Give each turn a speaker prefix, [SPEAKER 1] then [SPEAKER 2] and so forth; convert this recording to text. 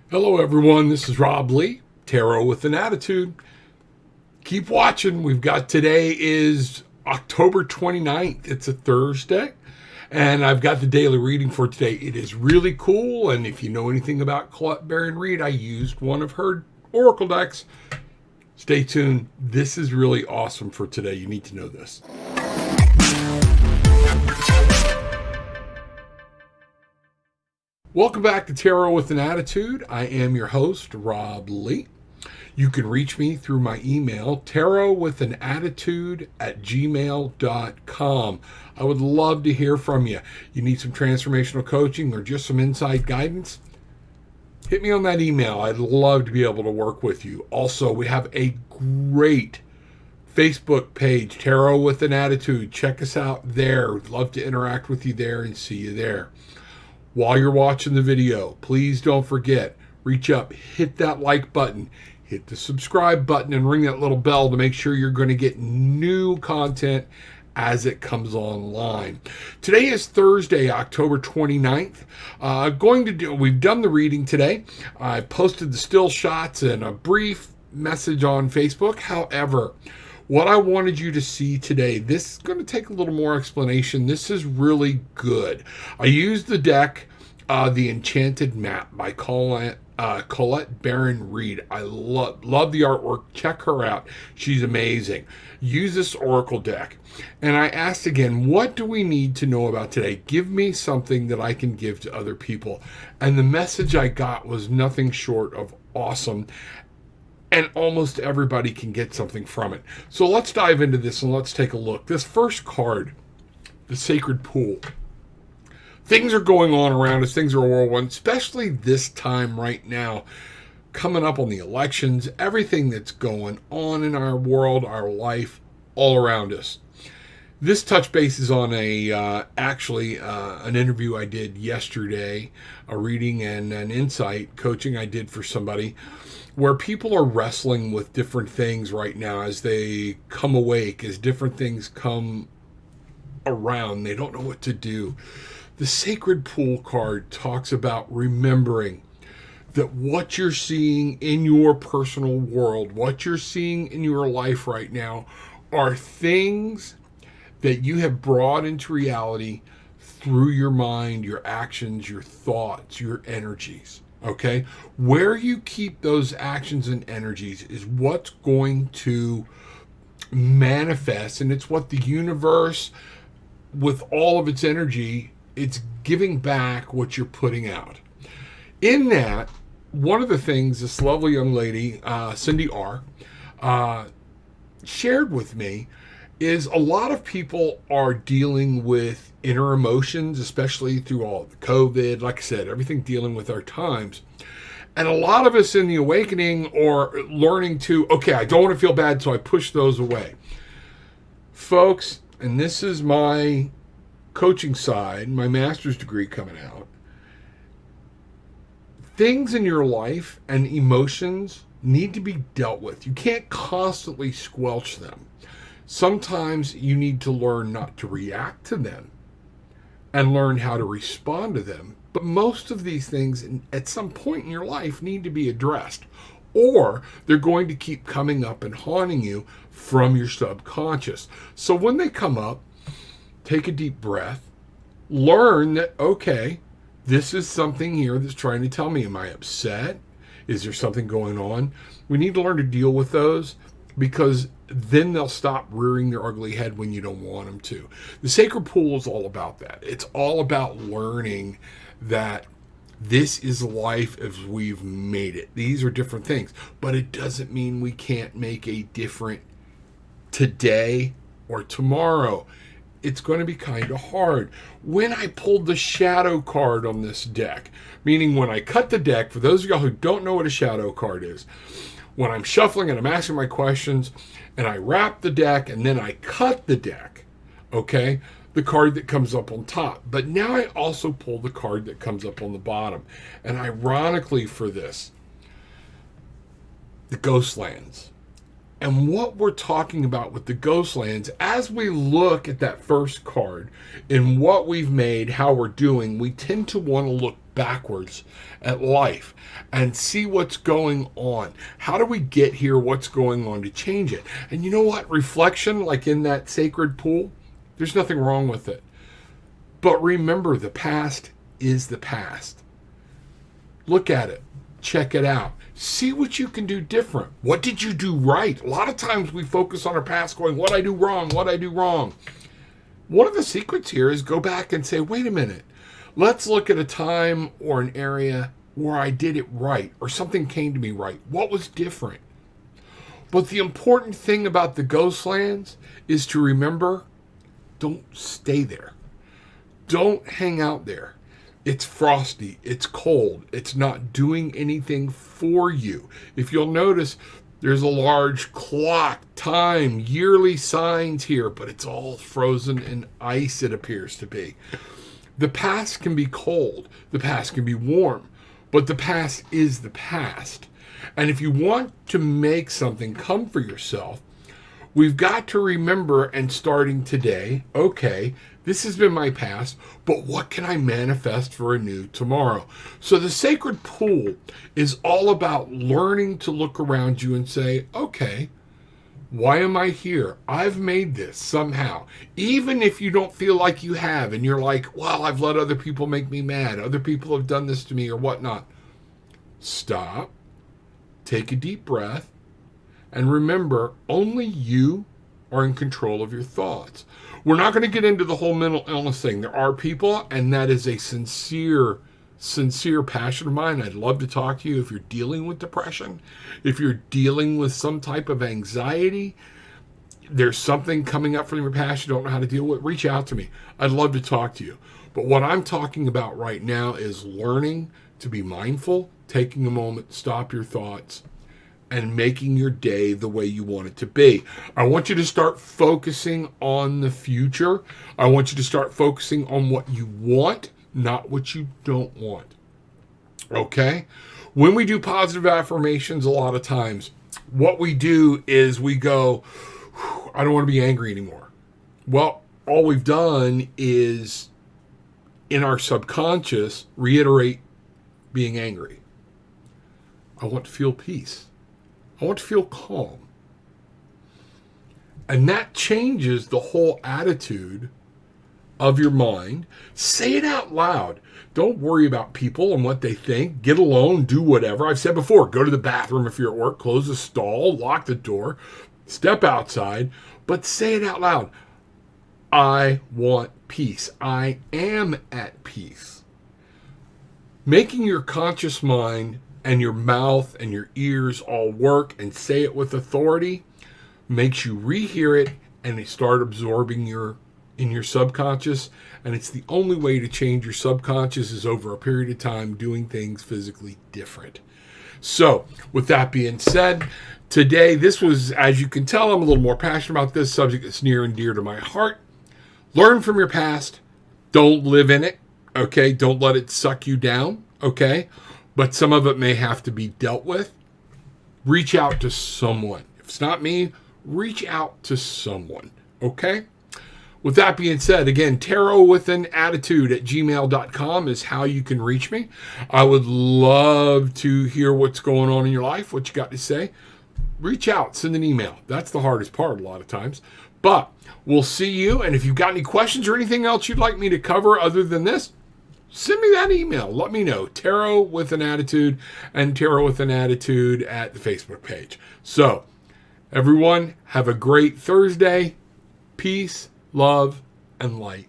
[SPEAKER 1] Hello, everyone. This is Rob Lee, Tarot with an Attitude. Keep watching. We've got today is October 29th. It's a Thursday. And I've got the daily reading for today. It is really cool. And if you know anything about Colette Baron-Reid, I used one of her oracle decks. Stay tuned. This is really awesome for today. You need to know this. Welcome back to Tarot with an Attitude. I am your host, Rob Lee. You can reach me through my email, tarotwithanattitude@gmail.com. I would love to hear from you. You need some transformational coaching or just some inside guidance? Hit me on that email. I'd love to be able to work with you. Also, we have a great Facebook page, Tarot with an Attitude. Check us out there. We'd love to interact with you there and see you there. While you're watching the video, please don't forget, reach up, hit that like button, hit the subscribe button, and ring that little bell to make sure you're going to get new content as it comes online. Today is Thursday, October 29th. We've done the reading today. I posted the still shots and a brief message on Facebook. However, what I wanted you to see today, this is going to take a little more explanation. This is really good. I used the deck, the Enchanted Map by Colette Baron-Reid. I love the artwork. Check her out. She's amazing. Use this oracle deck. And I asked again, what do we need to know about today? Give me something that I can give to other people. And the message I got was nothing short of awesome. And almost everybody can get something from it. So let's dive into this and let's take a look. This first card, the Sacred Pool. Things are going on around us. Things are a whirlwind, especially this time right now, coming up on the elections, everything that's going on in our world, our life, all around us. This touch base is on an interview I did yesterday, a reading and an insight coaching I did for somebody, where people are wrestling with different things right now as they come awake, as different things come around. They don't know what to do. The Sacred Pool card talks about remembering that what you're seeing in your personal world, what you're seeing in your life right now, are things that you have brought into reality through your mind, your actions, your thoughts, your energies. Okay? Where you keep those actions and energies is what's going to manifest, and it's what the universe, with all of its energy, it's giving back what you're putting out. In that, one of the things this lovely young lady, Cindy R., shared with me is a lot of people are dealing with inner emotions, especially through all the COVID, like I said, everything dealing with our times. And a lot of us in the awakening are learning to, okay, I don't want to feel bad, so I push those away. Folks, and this is my coaching side, my master's degree coming out. Things in your life and emotions need to be dealt with. You can't constantly squelch them. Sometimes you need to learn not to react to them and learn how to respond to them. But most of these things at some point in your life need to be addressed, or they're going to keep coming up and haunting you from your subconscious. So when they come up, take a deep breath, learn that, okay, this is something here that's trying to tell me, am I upset? Is there something going on? We need to learn to deal with those, because then they'll stop rearing their ugly head when you don't want them to. The Sacred Pool is all about that. It's all about learning that this is life as we've made it. These are different things, but it doesn't mean we can't make a different today or tomorrow. It's going to be kind of hard. When I pulled the shadow card on this deck, meaning when I cut the deck, for those of y'all who don't know what a shadow card is, when I'm shuffling and I'm asking my questions and I wrap the deck and then I cut the deck, okay, the card that comes up on top. But now I also pull the card that comes up on the bottom. And ironically for this, the Ghostlands. And what we're talking about with the Ghostlands, as we look at that first card and what we've made, how we're doing, we tend to want to look backwards at life and see what's going on. How do we get here? What's going on to change it? And you know what? Reflection, like in that sacred pool, there's nothing wrong with it. But remember, the past is the past. Look at it. Check it out. See what you can do different. What did you do right? A lot of times we focus on our past going, what I do wrong, what I do wrong. One of the secrets here is go back and say, wait a minute. Let's look at a time or an area where I did it right or something came to me right. What was different? But the important thing about the Ghostlands is to remember, don't stay there. Don't hang out there. It's frosty. It's cold. It's not doing anything for you. If you'll notice, there's a large clock, time, yearly signs here, but it's all frozen in ice, it appears to be. The past can be cold. The past can be warm. But the past is the past. And if you want to make something come for yourself, we've got to remember, and starting today, okay, this has been my past, but what can I manifest for a new tomorrow? So the sacred pool is all about learning to look around you and say, okay, why am I here? I've made this somehow. Even if you don't feel like you have, and you're like, well, I've let other people make me mad. Other people have done this to me or whatnot. Stop. Take a deep breath. And remember, only you are in control of your thoughts. We're not going to get into the whole mental illness thing. There are people, and that is a sincere passion of mine. I'd love to talk to you if you're dealing with depression, if you're dealing with some type of anxiety, there's something coming up from your past you don't know how to deal with, reach out to me. I'd love to talk to you. But what I'm talking about right now is learning to be mindful, taking a moment, stop your thoughts, and making your day the way you want it to be. I want you to start focusing on the future. I want you to start focusing on what you want, not what you don't want. Okay? When we do positive affirmations, a lot of times, what we do is we go, I don't want to be angry anymore. Well, all we've done is, in our subconscious, reiterate being angry. I want to feel peace. I want to feel calm. And that changes the whole attitude of your mind. Say it out loud. Don't worry about people and what they think. Get alone, do whatever. I've said before, go to the bathroom if you're at work, close the stall, lock the door, step outside, but say it out loud. I want peace. I am at peace. Making your conscious mind and your mouth and your ears all work and say it with authority makes you rehear it and it start absorbing in your subconscious. And it's the only way to change your subconscious is over a period of time doing things physically different. So with that being said, today, this was, as you can tell, I'm a little more passionate about this subject that's near and dear to my heart. Learn from your past. Don't live in it. Okay. Don't let it suck you down. Okay. But some of it may have to be dealt with. Reach out to someone. If it's not me, reach out to someone. Okay? With that being said, again, tarotwithanattitude@gmail.com is how you can reach me. I would love to hear what's going on in your life, what you got to say. Reach out, send an email. That's the hardest part a lot of times. But we'll see you. And if you've got any questions or anything else you'd like me to cover other than this, send me that email. Let me know. Tarot with an Attitude and Tarot with an Attitude at the Facebook page. So, everyone, have a great Thursday. Peace, love, and light.